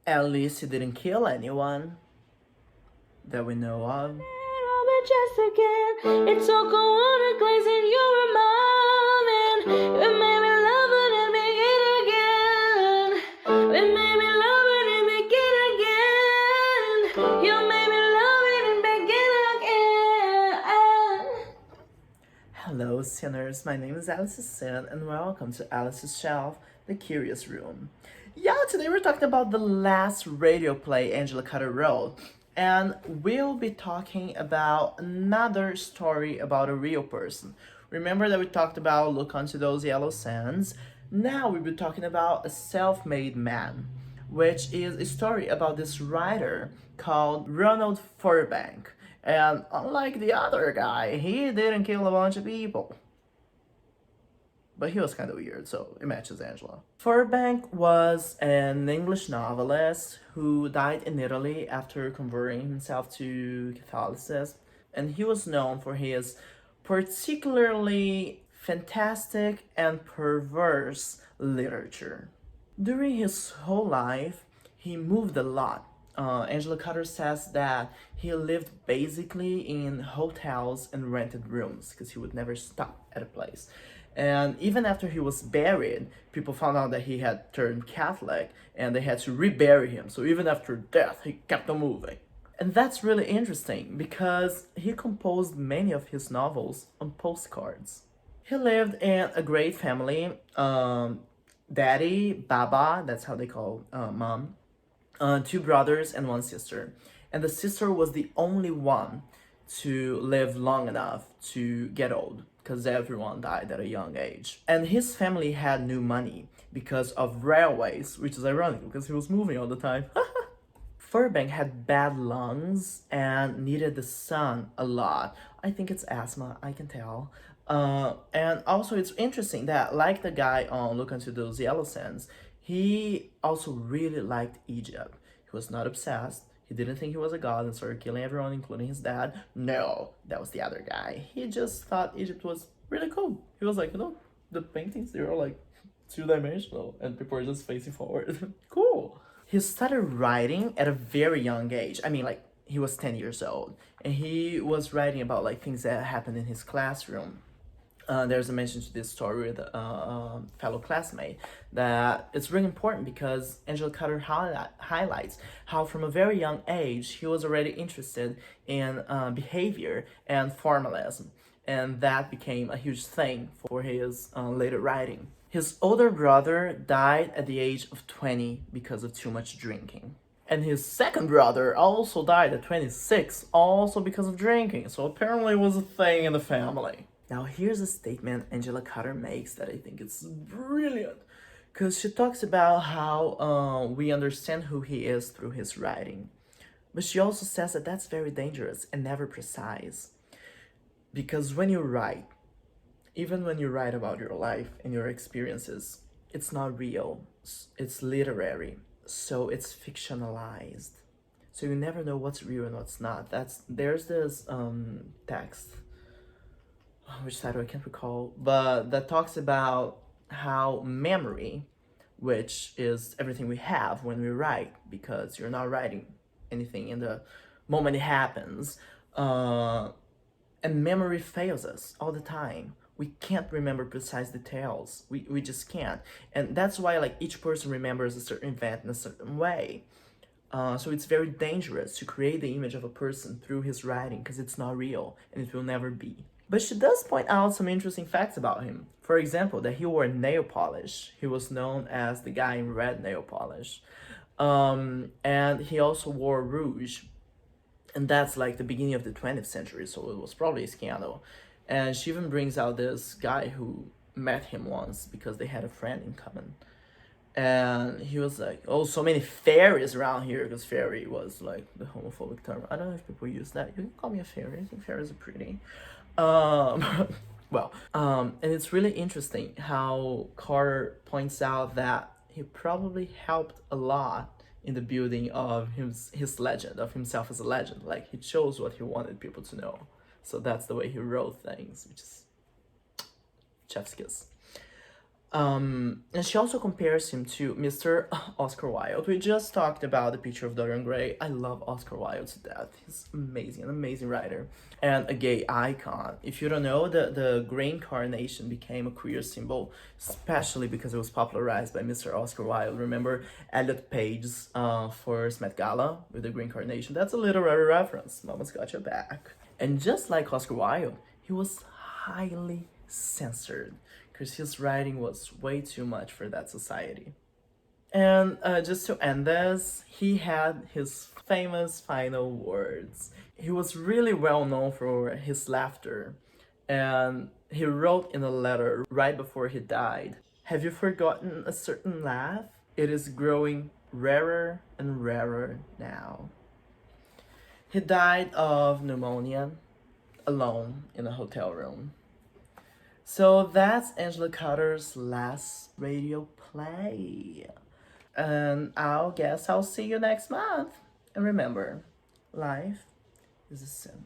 At least he didn't kill anyone that we know of. Just again, it's all going glazing you were mine, and it made me love it and begin again. It made me love it and begin again. You made me love it and begin again. Hello, sinners. My name is Alice's Sin, and welcome to Alice's Shelf, the Curious Room. Yeah, today we're talking about the last radio play Angela Carter wrote, and we'll be talking about another story about a real person. Remember that we talked about Look Onto Those Yellow Sands? Now we'll be talking about a self-made man, which is a story about this writer called Ronald Firbank. And unlike the other guy, he didn't kill a bunch of people. But he was kind of weird, so it matches Angela. Firbank was an English novelist who died in Italy after converting himself to Catholicism. And he was known for his particularly fantastic and perverse literature. During his whole life, he moved a lot. Angela Carter says that he lived basically in hotels and rented rooms because he would never stop at a place. And even after he was buried, people found out that he had turned Catholic and they had to rebury him. So even after death, he kept on moving. And that's really interesting because he composed many of his novels on postcards. He lived in a great family. Daddy, Baba, that's how they call mom, two brothers and one sister. And the sister was the only one to live long enough to get old because everyone died at a young age. And his family had new money because of railways, which is ironic because he was moving all the time. Firbank had bad lungs and needed the sun a lot. I think it's asthma, I can tell. And also it's interesting that like the guy on Look Into Those Yellow Sands, he also really liked Egypt. He was not obsessed. He didn't think he was a god and started killing everyone, including his dad. No, that was the other guy. He just thought Egypt was really cool. He was like, the paintings, they're all like two-dimensional and people are just facing forward. Cool. He started writing at a very young age. I mean, like, he was 10 years old. And he was writing about, like, things that happened in his classroom. There's a mention to this story with a fellow classmate that it's really important because Angela Carter highlights how from a very young age he was already interested in behavior and formalism, and that became a huge thing for his later writing. His older brother died at the age of 20 because of too much drinking. And his second brother also died at 26, also because of drinking. So apparently it was a thing in the family. Now here's a statement Angela Carter makes that I think is brilliant. Because she talks about how we understand who he is through his writing. But she also says that that's very dangerous and never precise. Because when you write, even when you write about your life and your experiences, it's not real. It's literary. So it's fictionalized. So you never know what's real and what's not. There's this text, which title I can't recall, but that talks about how memory, which is everything we have when we write, because you're not writing anything in the moment it happens, and memory fails us all the time. We can't remember precise details. We just can't. And that's why like each person remembers a certain event in a certain way. So it's very dangerous to create the image of a person through his writing because it's not real and it will never be. But she does point out some interesting facts about him. For example, that he wore nail polish. He was known as the guy in red nail polish. And he also wore rouge. And that's like the beginning of the 20th century, so it was probably a scandal. And she even brings out this guy who met him once because they had a friend in common. And he was like, oh, so many fairies around here, because fairy was like the homophobic term. I don't know if people use that. You can call me a fairy. I think fairies are pretty. And it's really interesting how Carter points out that he probably helped a lot in the building of his legend, of himself as a legend. Like, he chose what he wanted people to know. So that's the way he wrote things, which is chef's kiss. And she also compares him to Mr. Oscar Wilde. We just talked about The Picture of Dorian Gray. I love Oscar Wilde to death. He's amazing, an amazing writer. And a gay icon. If you don't know, the green carnation became a queer symbol, especially because it was popularized by Mr. Oscar Wilde. Remember Elliot Page's first Met Gala with the green carnation? That's a literary reference. Mama's got your back. And just like Oscar Wilde, he was highly censored because his writing was way too much for that society. And just to end this, he had his famous final words. He was really well known for his laughter, and he wrote in a letter right before he died, "Have you forgotten a certain laugh? It is growing rarer and rarer now." He died of pneumonia alone in a hotel room. So that's Angela Carter's last radio play. And I'll guess I'll see you next month. And remember, life is a sin.